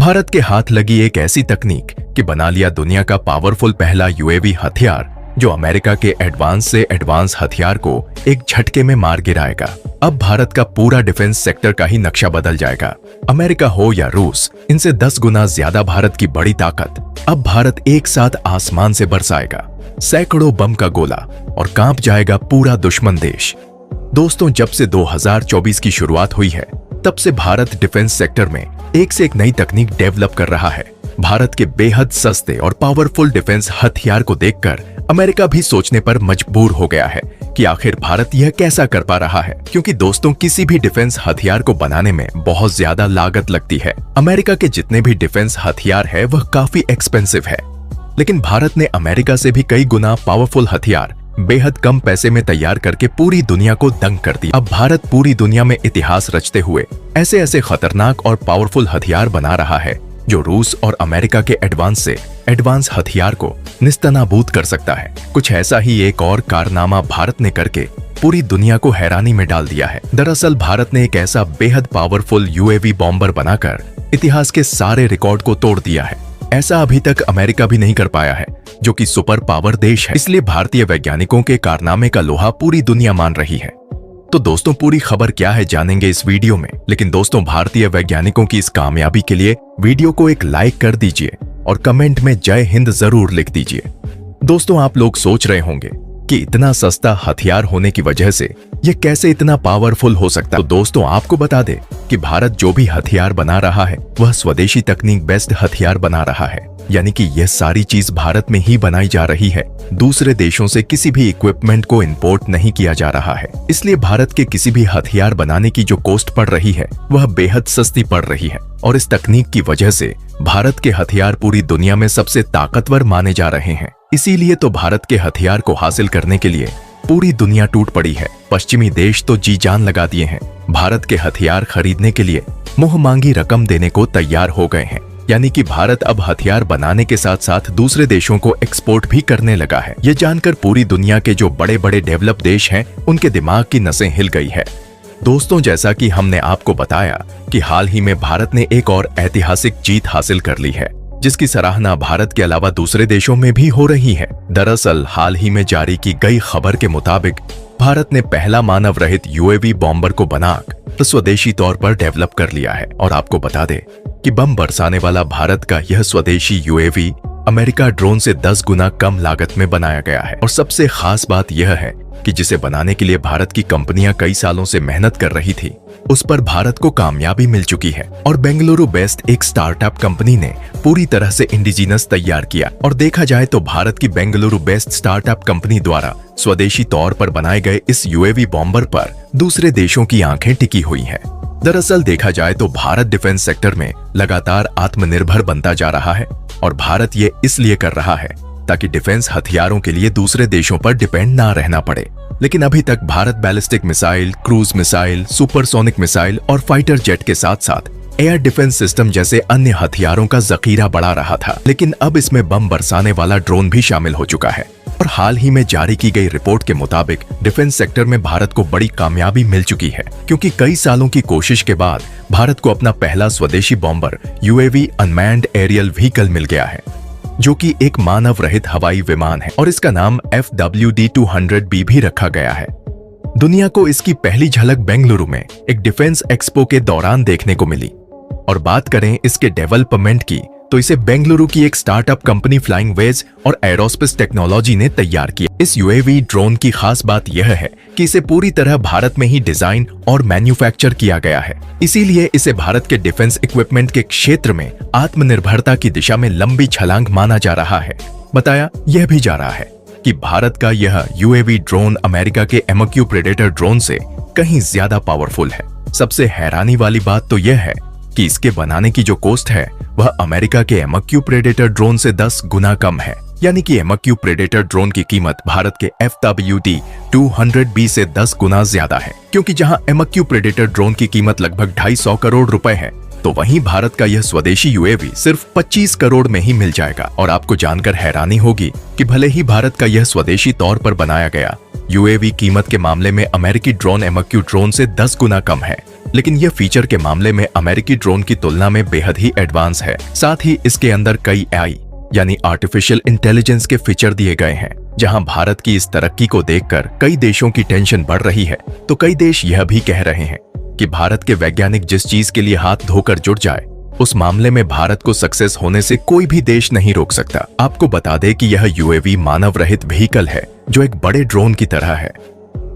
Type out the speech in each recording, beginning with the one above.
भारत के हाथ लगी एक ऐसी तकनीक कि बना लिया दुनिया का पावरफुल पहला यूएवी हथियार, जो अमेरिका के एडवांस से एडवांस हथियार को एक झटके में मार गिराएगा। अब भारत का पूरा डिफेंस सेक्टर का ही नक्शा बदल जाएगा। अमेरिका हो या रूस, इनसे 10 गुना ज्यादा भारत की बड़ी ताकत। अब भारत एक साथ आसमान से बरसाएगा सैकड़ों बम का गोला और कांप जाएगा पूरा दुश्मन देश। दोस्तों, जब से 2024 की शुरुआत हुई है, तब से भारत डिफेंस सेक्टर में एक से एक नई तकनीक डेवलप कर रहा है। भारत के बेहद सस्ते और पावरफुल डिफेंस हथियार को देखकर अमेरिका भी सोचने पर मजबूर हो गया है कि आखिर भारत यह कैसा कर पा रहा है, क्योंकि दोस्तों किसी भी डिफेंस हथियार को बनाने में बहुत ज्यादा लागत लगती है। अमेरिका के जितने भी डिफेंस हथियार है वह काफी एक्सपेंसिव है, लेकिन भारत ने अमेरिका से भी कई गुना पावरफुल हथियार बेहद कम पैसे में तैयार करके पूरी दुनिया को दंग कर दिया। अब भारत पूरी दुनिया में इतिहास रचते हुए ऐसे ऐसे खतरनाक और पावरफुल हथियार बना रहा है जो रूस और अमेरिका के एडवांस से एडवांस हथियार को निस्तनाबूद कर सकता है। कुछ ऐसा ही एक और कारनामा भारत ने करके पूरी दुनिया को हैरानी में डाल दिया है। दरअसल भारत ने एक ऐसा बेहद पावरफुल यूएवी बॉम्बर बनाकर इतिहास के सारे रिकॉर्ड को तोड़ दिया है। ऐसा अभी तक अमेरिका भी नहीं कर पाया है, जो कि सुपर पावर देश है। इसलिए भारतीय वैज्ञानिकों के कारनामे का लोहा पूरी दुनिया मान रही है। तो दोस्तों, पूरी खबर क्या है जानेंगे इस वीडियो में। लेकिन दोस्तों, भारतीय वैज्ञानिकों की इस कामयाबी के लिए वीडियो को एक लाइक कर दीजिए और कमेंट में जय हिंद जरूर लिख दीजिए। दोस्तों, आप लोग सोच रहे होंगे कि इतना सस्ता हथियार होने की वजह से यह कैसे इतना पावरफुल हो सकता है। तो दोस्तों, आपको बता दें कि भारत जो भी हथियार बना रहा है वह स्वदेशी तकनीक बेस्ड हथियार बना रहा है, यानी कि यह सारी चीज भारत में ही बनाई जा रही है। दूसरे देशों से किसी भी इक्विपमेंट को इंपोर्ट नहीं किया जा रहा है। इसलिए भारत के किसी भी हथियार बनाने की जो कॉस्ट पड़ रही है वह बेहद सस्ती पड़ रही है, और इस तकनीक की वजह से भारत के हथियार पूरी दुनिया में सबसे ताकतवर माने जा रहे हैं। इसीलिए तो भारत के हथियार को हासिल करने के लिए पूरी दुनिया टूट पड़ी है। पश्चिमी देश तो जी जान लगा दिए हैं। भारत के हथियार खरीदने के लिए मुंह मांगी रकम देने को तैयार हो गए हैं। यानी कि भारत अब हथियार बनाने के साथ साथ दूसरे देशों को एक्सपोर्ट भी करने लगा है। ये जानकर पूरी दुनिया के जो बड़े बड़े डेवलप देश हैं, उनके दिमाग की नसें हिल गई है। दोस्तों, जैसा कि हमने आपको बताया कि हाल ही में भारत ने एक और ऐतिहासिक जीत हासिल कर ली है, जिसकी सराहना भारत के अलावा दूसरे देशों में भी हो रही है। दरअसल हाल ही में जारी की गई खबर के मुताबिक भारत ने पहला मानव रहित यूएवी बॉम्बर को बनाकर स्वदेशी तौर पर डेवलप कर लिया है। और आपको बता दें कि बम बरसाने वाला भारत का यह स्वदेशी यूएवी अमेरिका ड्रोन से 10 गुना कम लागत में बनाया गया है। और सबसे खास बात यह है कि जिसे बनाने के लिए भारत की कंपनियां कई सालों से मेहनत कर रही थी, उस पर भारत को कामयाबी मिल चुकी है। और बेंगलुरु बेस्ड एक स्टार्टअप कंपनी ने पूरी तरह से इंडिजिनस तैयार किया। और देखा जाए तो भारत की बेंगलुरु बेस्ड स्टार्टअप कंपनी द्वारा स्वदेशी तौर पर बनाए गए इस यूएवी बॉम्बर पर दूसरे देशों की आंखें टिकी हुई हैं। दरअसल देखा जाए तो भारत डिफेंस सेक्टर में लगातार आत्मनिर्भर बनता जा रहा है, और भारत ये इसलिए कर रहा है ताकि डिफेंस हथियारों के लिए दूसरे देशों पर डिपेंड ना रहना पड़े। लेकिन अभी तक Bharat ballistic missile, cruise missile, supersonic missile और फाइटर जेट के साथ साथ एयर डिफेंस सिस्टम जैसे अन्य हथियारों का जखीरा बढ़ा रहा था। लेकिन अब इसमें बम बरसाने वाला ड्रोन भी शामिल हो चुका है। और हाल ही में जारी की गई रिपोर्ट के मुताबिक डिफेंस सेक्टर में भारत को बड़ी कामयाबी मिल चुकी है, क्योंकि कई सालों की कोशिश के बाद भारत को अपना पहला स्वदेशी bomber UAV unmanned aerial vehicle मिल गया है, जो कि एक मानव रहित हवाई विमान है। और इसका नाम FWD-200B भी रखा गया है। दुनिया को इसकी पहली झलक बेंगलुरु में एक डिफेंस एक्सपो के दौरान देखने को मिली। और बात करें इसके डेवलपमेंट की, तो इसे बेंगलुरु की एक स्टार्टअप कंपनी फ्लाइंग वेज और एरोस्पेस टेक्नोलॉजी ने तैयार किया। इस यूएवी ड्रोन की खास बात यह है कि इसे पूरी तरह भारत में ही डिजाइन और मैन्युफैक्चर किया गया है। इसीलिए इसे भारत के डिफेंस इक्विपमेंट के क्षेत्र में आत्मनिर्भरता की दिशा में लंबी छलांग माना जा रहा है। बताया यह भी जा रहा है कि भारत का यह यूएवी ड्रोन अमेरिका के MQ प्रेडेटर ड्रोन से कहीं ज्यादा पावरफुल है। सबसे हैरानी वाली बात तो यह है कि इसके बनाने की जो कॉस्ट है वह अमेरिका के MQ प्रेडेटर ड्रोन से 10 गुना कम है। यानी कि MQ प्रेडेटर ड्रोन की कीमत भारत के FWD-200B से 10 गुना ज्यादा है। क्योंकि जहां MQ प्रेडेटर ड्रोन की कीमत लगभग 250 करोड़ रुपए है, तो वहीं भारत का यह स्वदेशी यूएवी सिर्फ 25 करोड़ में ही मिल जाएगा। और आपको जानकर हैरानी होगी कि भले ही भारत का यह स्वदेशी तौर पर बनाया गया यूएवी कीमत के मामले में अमेरिकी ड्रोन MQ ड्रोन से 10 गुना कम है, लेकिन यह फीचर के मामले में अमेरिकी ड्रोन की तुलना में बेहद ही एडवांस है। साथ ही इसके अंदर कई AI यानी आर्टिफिशियल इंटेलिजेंस के फीचर दिए गए हैं। जहां भारत की इस तरक्की को देखकर कई देशों की टेंशन बढ़ रही है, तो कई देश यह भी कह रहे हैं कि भारत के वैज्ञानिक जिस चीज के लिए हाथ धोकर जुट जाए, उस मामले में भारत को सक्सेस होने से कोई भी देश नहीं रोक सकता। आपको बता दें कि यह UAV मानव रहित व्हीकल है जो एक बड़े ड्रोन की तरह है,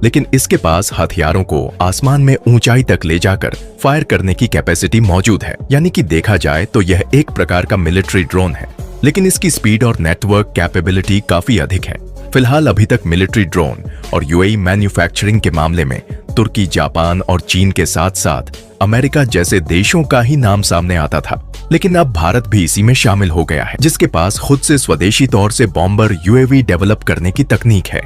लेकिन इसके पास हथियारों को आसमान में ऊंचाई तक ले जाकर फायर करने की कैपेसिटी मौजूद है। यानी कि देखा जाए तो यह एक प्रकार का मिलिट्री ड्रोन है, लेकिन इसकी स्पीड और नेटवर्क कैपेबिलिटी काफी अधिक है। फिलहाल अभी तक मिलिट्री ड्रोन और UAV मैन्युफैक्चरिंग के मामले में तुर्की, जापान और चीन के साथ साथ अमेरिका जैसे देशों का ही नाम सामने आता था, लेकिन अब भारत भी इसी में शामिल हो गया है, जिसके पास खुद से स्वदेशी तौर से बॉम्बर UAV डेवलप करने की तकनीक है।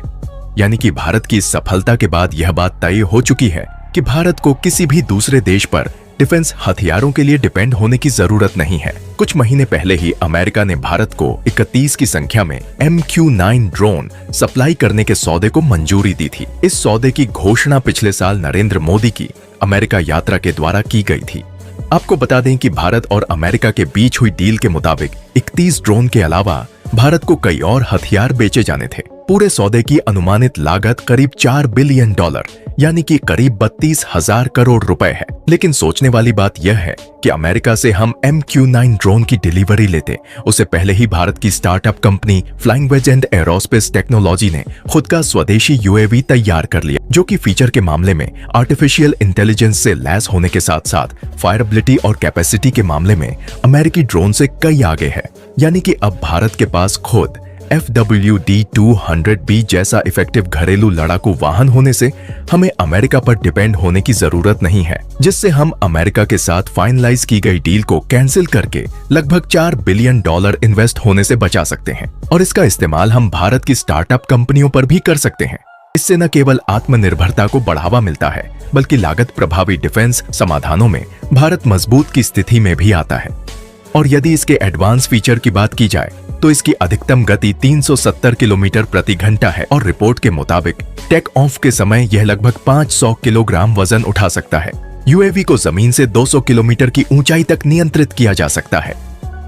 यानी कि भारत की इस सफलता के बाद यह बात तय हो चुकी है कि भारत को किसी भी दूसरे देश पर डिफेंस हथियारों के लिए डिपेंड होने की जरूरत नहीं है। कुछ महीने पहले ही अमेरिका ने भारत को 31 की संख्या में MQ-9 ड्रोन सप्लाई करने के सौदे को मंजूरी दी थी। इस सौदे की घोषणा पिछले साल नरेंद्र मोदी की अमेरिका यात्रा के द्वारा की गई थी। आपको बता दें कि भारत और अमेरिका के बीच हुई डील के मुताबिक 31 ड्रोन के अलावा भारत को कई और हथियार बेचे जाने थे। पूरे सौदे की अनुमानित लागत करीब $4 बिलियन यानी कि करीब 32,000 करोड़ रुपए है। लेकिन सोचने वाली बात यह है कि अमेरिका से हम MQ-9 ड्रोन की डिलीवरी लेते, उससे पहले ही भारत की startup company Flying Wedge and Aerospace Technology ने खुद का स्वदेशी UAV तैयार कर लिया, जो कि फीचर के मामले में आर्टिफिशियल इंटेलिजेंस से लैस होने के साथ साथ फायरेबिलिटी और कैपेसिटी के मामले में अमेरिकी ड्रोन से कई आगे है। यानी कि अब भारत के पास खुद FWD-200B जैसा इफेक्टिव घरेलू लड़ाकू वाहन होने से हमें अमेरिका पर डिपेंड होने की जरूरत नहीं है, जिससे हम अमेरिका के साथ फाइनलाइज की गई डील को कैंसिल करके लगभग $4 बिलियन इन्वेस्ट होने से बचा सकते हैं। और इसका इस्तेमाल हम भारत की स्टार्टअप कंपनियों पर भी कर सकते हैं। इससे न केवल आत्मनिर्भरता को बढ़ावा मिलता है, बल्कि लागत प्रभावी डिफेंस समाधानों में भारत मजबूत की स्थिति में भी आता है। और यदि इसके एडवांस फीचर की बात की जाए तो इसकी अधिकतम गति 370 किलोमीटर प्रति घंटा है और रिपोर्ट के मुताबिक टेक ऑफ के समय यह लगभग 500 किलोग्राम वजन उठा सकता है। UAV को जमीन से 200 किलोमीटर की ऊंचाई तक नियंत्रित किया जा सकता है।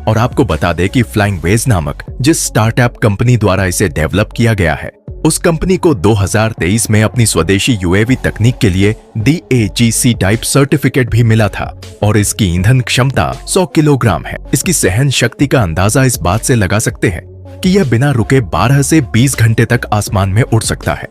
और आपको बता दें कि फ्लाइंग वेज नामक जिस स्टार्टअप कंपनी द्वारा इसे डेवलप किया गया है, उस कंपनी को 2023 में अपनी स्वदेशी UAV तकनीक के लिए DAGC टाइप सर्टिफिकेट भी मिला था और इसकी ईंधन क्षमता 100 किलोग्राम है। इसकी सहन शक्ति का अंदाजा इस बात से लगा सकते हैं कि यह बिना रुके 12 से 20 घंटे तक आसमान में उड़ सकता है।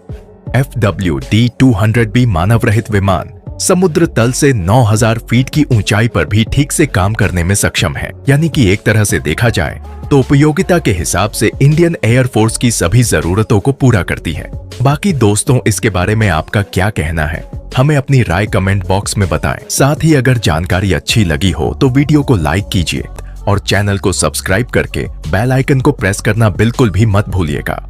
FWD-200B मानव रहित विमान समुद्र तल से 9,000 फीट की ऊंचाई पर भी ठीक से काम करने में सक्षम है। यानी कि एक तरह से देखा जाए तो उपयोगिता के हिसाब से इंडियन एयरफोर्स की सभी जरूरतों को पूरा करती है। बाकी दोस्तों, इसके बारे में आपका क्या कहना है? हमें अपनी राय कमेंट बॉक्स में बताएं। साथ ही अगर जानकारी अच्छी लगी हो तो वीडियो को लाइक कीजिए और चैनल को सब्सक्राइब करके बेल आइकन को प्रेस करना बिल्कुल भी मत भूलिएगा।